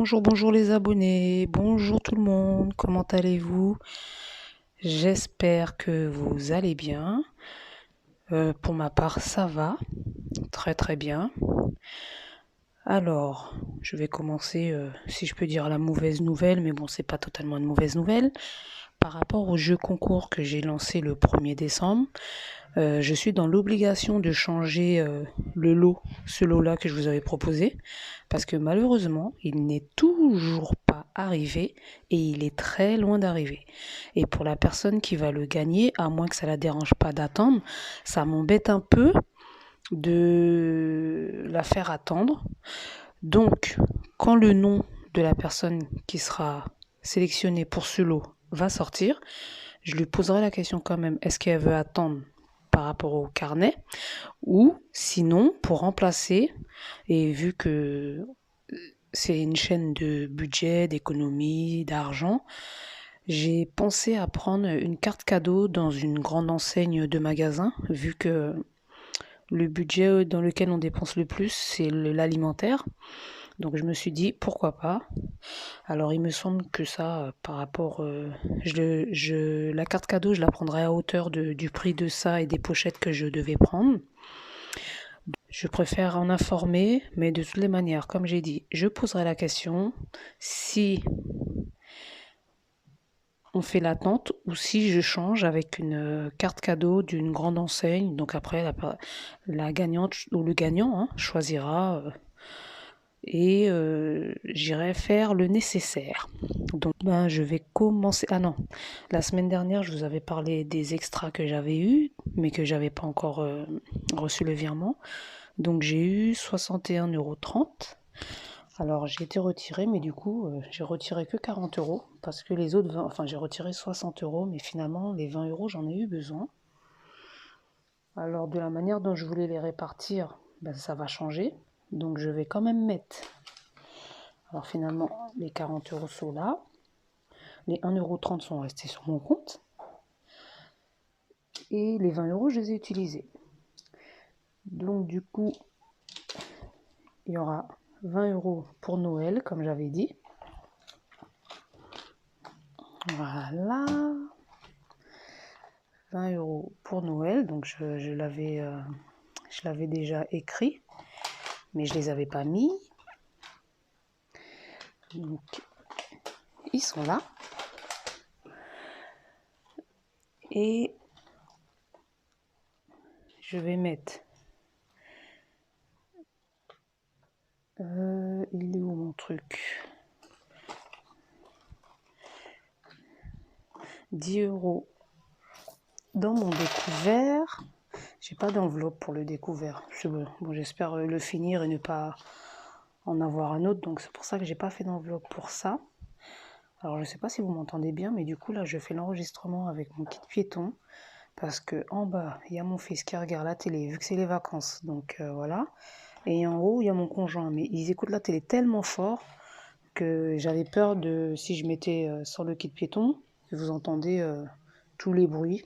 Bonjour, bonjour les abonnés, bonjour tout le monde, comment allez-vous? J'espère que vous allez bien. Pour ma part, ça va, très très bien. Alors, je vais commencer, si je peux dire, la mauvaise nouvelle, mais bon, c'est pas totalement une mauvaise nouvelle. Par rapport au jeu concours que j'ai lancé le 1er décembre, je suis dans l'obligation de changer ce lot-là que je vous avais proposé, parce que malheureusement, il n'est toujours pas arrivé et il est très loin d'arriver. Et pour la personne qui va le gagner, à moins que ça la dérange pas d'attendre, ça m'embête un peu de la faire attendre. Donc, quand le nom de la personne qui sera sélectionnée pour ce lot va sortir, je lui poserai la question quand même, est-ce qu'elle veut attendre par rapport au carnet ou sinon pour remplacer, et vu que c'est une chaîne de budget, d'économie, d'argent, j'ai pensé à prendre une carte cadeau dans une grande enseigne de magasin, vu que le budget dans lequel on dépense le plus, c'est l'alimentaire. Donc je me suis dit, pourquoi pas. Alors il me semble que ça, par rapport, la carte cadeau, je la prendrai à hauteur du prix de ça et des pochettes que je devais prendre. Je préfère en informer, mais de toutes les manières, comme j'ai dit, je poserai la question si on fait l'attente ou si je change avec une carte cadeau d'une grande enseigne. Donc après, la gagnante ou le gagnant choisira et j'irai faire le nécessaire. Donc je vais commencer. Ah non, la semaine dernière, je vous avais parlé des extras que j'avais eus, mais que j'avais pas encore reçu le virement. Donc j'ai eu 61,30 €. Alors j'ai été retirée, mais du coup j'ai retiré que 40 € parce que les autres 20, enfin j'ai retiré 60 €, mais finalement les 20 € j'en ai eu besoin. Alors de la manière dont je voulais les répartir, ça va changer. Donc je vais quand même mettre. Alors finalement les 40 € sont là, les 1,30 € sont restés sur mon compte et les 20 € je les ai utilisés. Donc du coup il y aura 20 € pour Noël comme j'avais dit. Voilà, 20 € pour Noël, donc je l'avais déjà écrit, mais je les avais pas mis. Donc ils sont là. Et je vais mettre. Il est où mon truc? 10 € dans mon découvert. J'ai pas d'enveloppe pour le découvert. Bon, j'espère le finir et ne pas en avoir un autre. Donc c'est pour ça que j'ai pas fait d'enveloppe pour ça. Alors je sais pas si vous m'entendez bien, mais du coup là je fais l'enregistrement avec mon kit piéton. Parce que en bas, il y a mon fils qui regarde la télé, vu que c'est les vacances. Donc voilà. Et en haut, il y a mon conjoint. Mais ils écoutent la télé tellement fort que j'avais peur de, si je mettais sur le kit piéton, que vous entendez tous les bruits.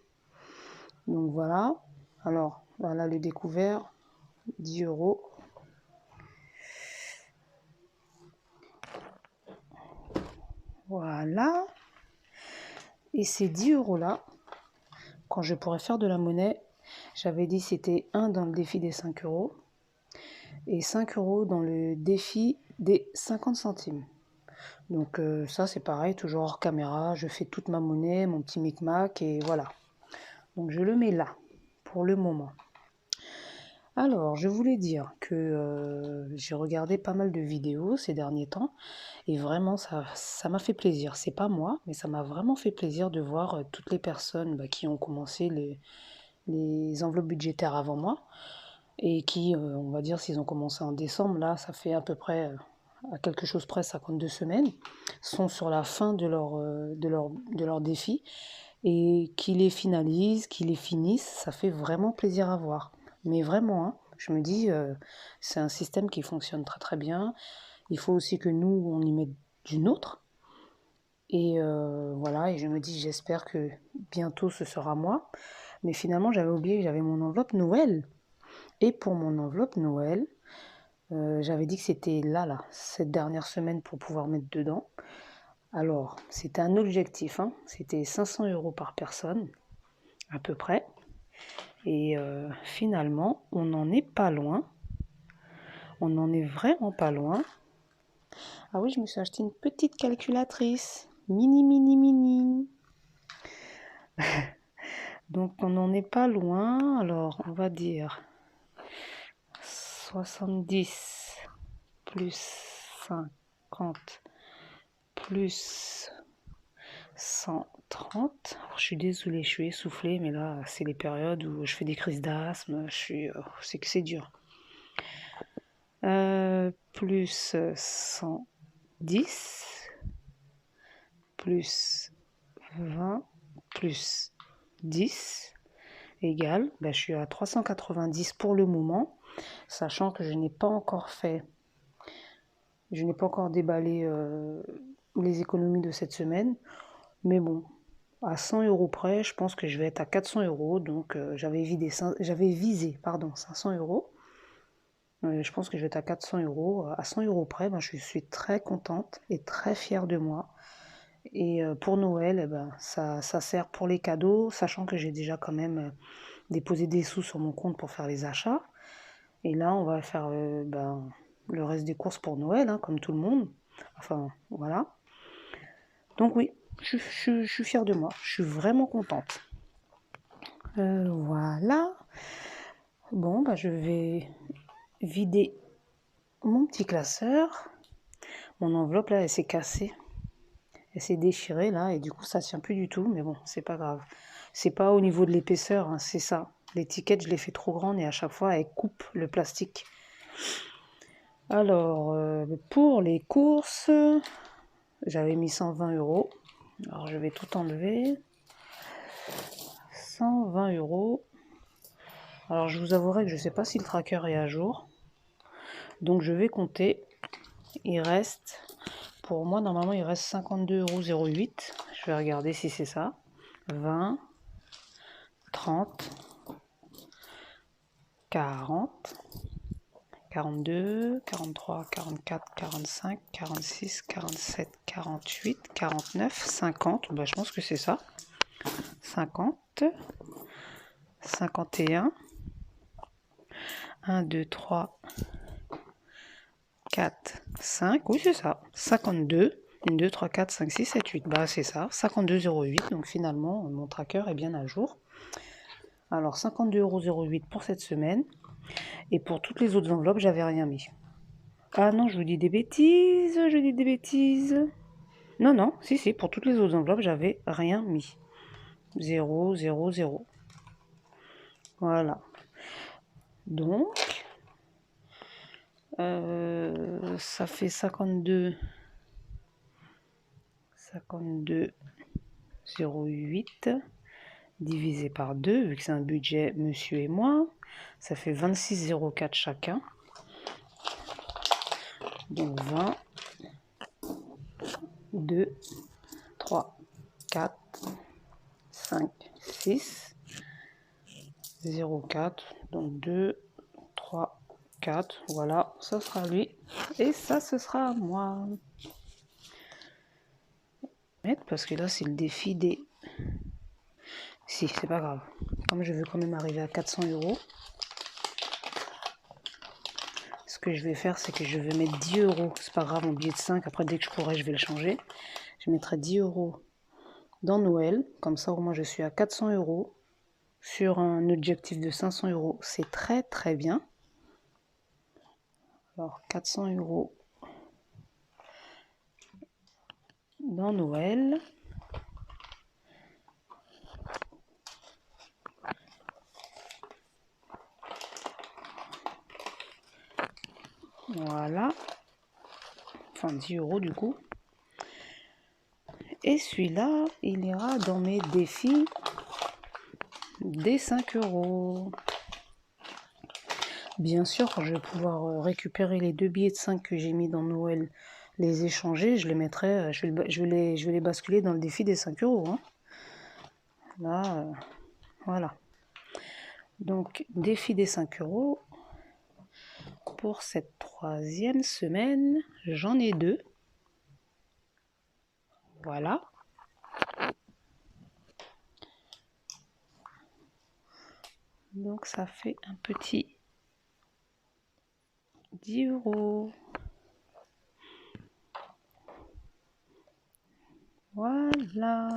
Donc voilà. Alors, voilà le découvert, 10 €. Voilà. Et ces 10 € là, quand je pourrais faire de la monnaie, j'avais dit c'était un dans le défi des 5 € et 5 € dans le défi des 50 centimes. Donc ça c'est pareil, toujours hors caméra, je fais toute ma monnaie, mon petit micmac et voilà. Donc je le mets là, pour le moment. Alors, je voulais dire que j'ai regardé pas mal de vidéos ces derniers temps et vraiment ça m'a fait plaisir. C'est pas moi, mais ça m'a vraiment fait plaisir de voir toutes les personnes qui ont commencé les enveloppes budgétaires avant moi et qui, on va dire, s'ils ont commencé en décembre, là, ça fait à peu près, à quelque chose près, 52 semaines, sont sur la fin de leur défi et qui les finalisent, qui les finissent, ça fait vraiment plaisir à voir. Mais vraiment, hein, je me dis, c'est un système qui fonctionne très très bien. Il faut aussi que nous, on y mette du nôtre. Et voilà, et je me dis, j'espère que bientôt ce sera moi. Mais finalement, j'avais oublié que j'avais mon enveloppe Noël. Et pour mon enveloppe Noël, J'avais dit que c'était là, cette dernière semaine pour pouvoir mettre dedans. Alors, c'était un objectif, hein. C'était 500 € par personne, à peu près. Et finalement, on n'en est pas loin. On n'en est vraiment pas loin. Ah oui, je me suis acheté une petite calculatrice. Mini, mini, mini. Donc, on n'en est pas loin. Alors, on va dire 70 plus 50 plus 130. Alors, je suis désolée, je suis essoufflée, mais là, c'est les périodes où je fais des crises d'asthme. C'est que c'est dur. Plus 110 plus 20 plus 10 égale, je suis à 390 pour le moment, sachant que je n'ai pas encore déballé les économies de cette semaine, mais bon, à 100 € près, je pense que je vais être à 400 €, donc j'avais visé 500 €. Je pense que je vais être à 400 €. À 100 € près, je suis très contente et très fière de moi. Et pour Noël, ça sert pour les cadeaux, sachant que j'ai déjà quand même déposé des sous sur mon compte pour faire les achats. Et là, on va faire le reste des courses pour Noël, hein, comme tout le monde. Enfin, voilà. Donc oui, je suis fière de moi. Je suis vraiment contente. Voilà. Bon, je vais vider mon petit classeur. Mon enveloppe, là, elle s'est cassée. Elle s'est déchirée, là, et du coup, ça tient plus du tout. Mais bon, c'est pas grave. C'est pas au niveau de l'épaisseur, hein, c'est ça. L'étiquette, je l'ai fait trop grande et à chaque fois, elle coupe le plastique. Alors, pour les courses, j'avais mis 120 €. Alors, je vais tout enlever. 120 €. Alors, je vous avouerai que je ne sais pas si le tracker est à jour. Donc, je vais compter. Il reste, pour moi, normalement, il reste 52,08 €. Je vais regarder si c'est ça. 20, 30, 40, 42, 43, 44, 45, 46, 47, 48, 49, 50. Je pense que c'est ça. 50, 51, 1, 2, 3, 4, 5. Oui, c'est ça. 52, 1, 2, 3, 4, 5, 6, 7, 8. C'est ça. 52,08. Donc finalement, mon tracker est bien à jour. Alors, 52,08 € pour cette semaine. Et pour toutes les autres enveloppes, j'avais rien mis. Ah non, je vous dis des bêtises, Non, si, pour toutes les autres enveloppes, j'avais rien mis. 0, 0, 0. Voilà. Donc, ça fait 52,08 divisé par 2, vu que c'est un budget monsieur et moi. Ça fait 26,04 chacun. Donc 20, 2, 3, 4, 5, 6, 0,4. Donc 2, 3, 4. Voilà, ça sera lui. Et ça, ce sera moi. Parce que là, c'est le défi des... Si, c'est pas grave. Comme je veux quand même arriver à 400 €, ce que je vais faire, c'est que je vais mettre 10 €. C'est pas grave, mon billet de 5. Après, dès que je pourrai, je vais le changer. Je mettrai 10 € dans Noël. Comme ça, au moins, je suis à 400 € sur un objectif de 500 €. C'est très, très bien. Alors, 400 € dans Noël. Voilà. Enfin, 10 € du coup. Et celui-là, il ira dans mes défis des 5 €. Bien sûr, quand je vais pouvoir récupérer les 2 billets de 5 que j'ai mis dans Noël, les échanger, je les mettrai, je vais les basculer dans le défi des 5 €. Hein. Là, voilà. Donc, défi des 5 € pour cette troisième semaine, j'en ai 2. Voilà. Donc ça fait un petit 10 €. Voilà.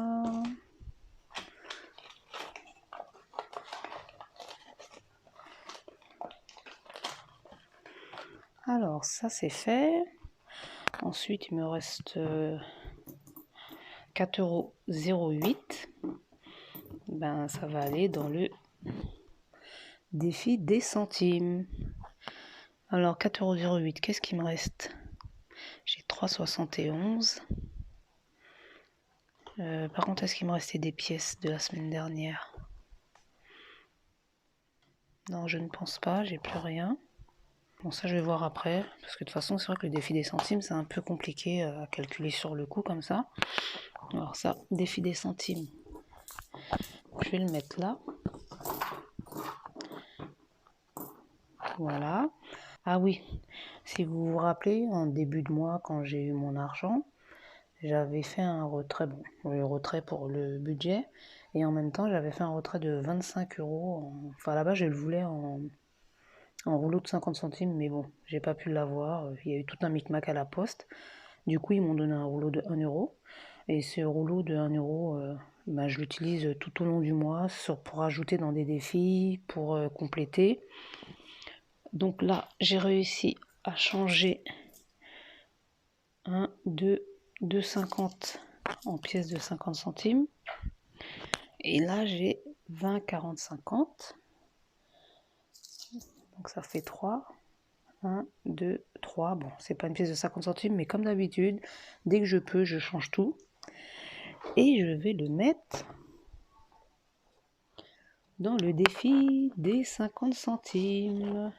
Alors ça c'est fait. Ensuite il me reste 4,08 €. Ben ça va aller dans le défi des centimes. Alors 4,08 €, qu'est-ce qu'il me reste? J'ai 3,71 €. Par contre, est-ce qu'il me restait des pièces de la semaine dernière? Non, je ne pense pas, j'ai plus rien. Bon, ça je vais voir après, parce que de toute façon, c'est vrai que le défi des centimes, c'est un peu compliqué à calculer sur le coup comme ça. Alors ça, défi des centimes, je vais le mettre là. Voilà. Ah oui, si vous vous rappelez, en début de mois, quand j'ai eu mon argent, j'avais fait un retrait, bon, le retrait pour le budget, et en même temps, j'avais fait un retrait de 25 €. Enfin, là-bas, je le voulais en rouleau de 50 centimes, mais bon, j'ai pas pu l'avoir. Il y a eu tout un micmac à la poste. Du coup, ils m'ont donné un rouleau de 1 €. Et ce rouleau de 1 €, ben, je l'utilise tout au long du mois pour ajouter dans des défis, pour compléter. Donc là, j'ai réussi à changer 2,50 en pièces de 50 centimes. Et là, j'ai 20, 40, 50. Donc ça fait 3. 1, 2, 3. Bon, c'est pas une pièce de 50 centimes, mais comme d'habitude, dès que je peux, je change tout. Et je vais le mettre dans le défi des 50 centimes.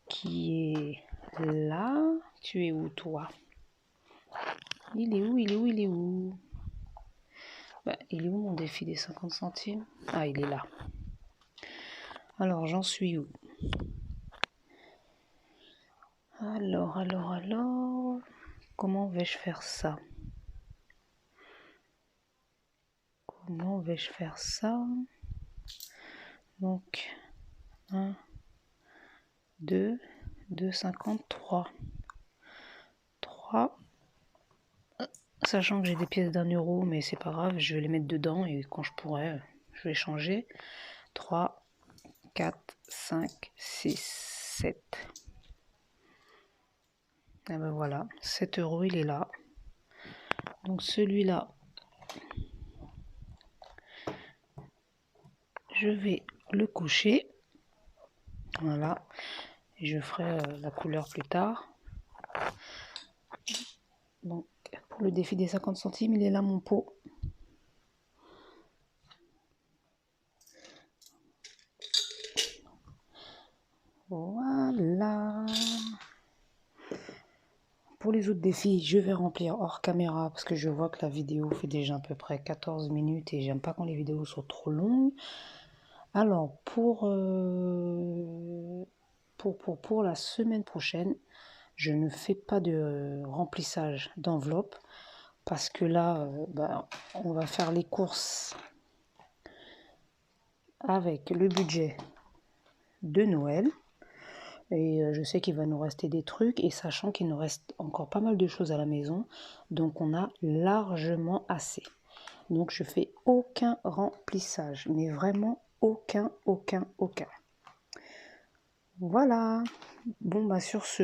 Qui est là. Tu es où, toi? Il est où? Il est où? Il est où? Bah, il est où mon défi des 50 centimes? Ah, il est là. Alors, j'en suis où? Alors, comment vais-je faire ça? Comment vais-je faire ça? Donc, 1, 2, 2,53. 3. Sachant que j'ai des pièces d'1 €, mais c'est pas grave, je vais les mettre dedans et quand je pourrai, je vais changer. 3, 4, 5, 6, 7. Et ben voilà, 7 € il est là. Donc celui-là, je vais le coucher. Voilà. Et je ferai la couleur plus tard. Donc pour le défi des 50 centimes, il est là mon pot. Voilà. Pour les autres défis, je vais remplir hors caméra parce que je vois que la vidéo fait déjà à peu près 14 minutes et j'aime pas quand les vidéos sont trop longues. Alors, pour la semaine prochaine, je ne fais pas de remplissage d'enveloppe parce que là, on va faire les courses avec le budget de Noël. Et je sais qu'il va nous rester des trucs, et sachant qu'il nous reste encore pas mal de choses à la maison, donc on a largement assez. Donc je fais aucun remplissage, mais vraiment aucun. Voilà. Bon bah sur ce,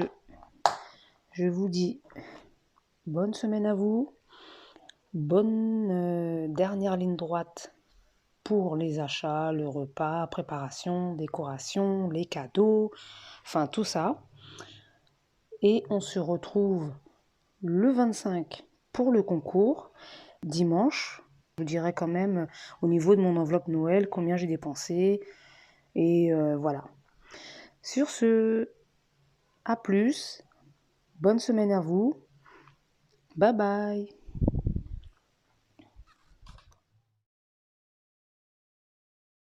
je vous dis bonne semaine à vous, bonne dernière ligne droite pour les achats, le repas, préparation, décoration, les cadeaux, enfin tout ça. Et on se retrouve le 25 pour le concours, dimanche. Je vous dirai quand même au niveau de mon enveloppe Noël combien j'ai dépensé. Et voilà. Sur ce, à plus. Bonne semaine à vous. Bye bye.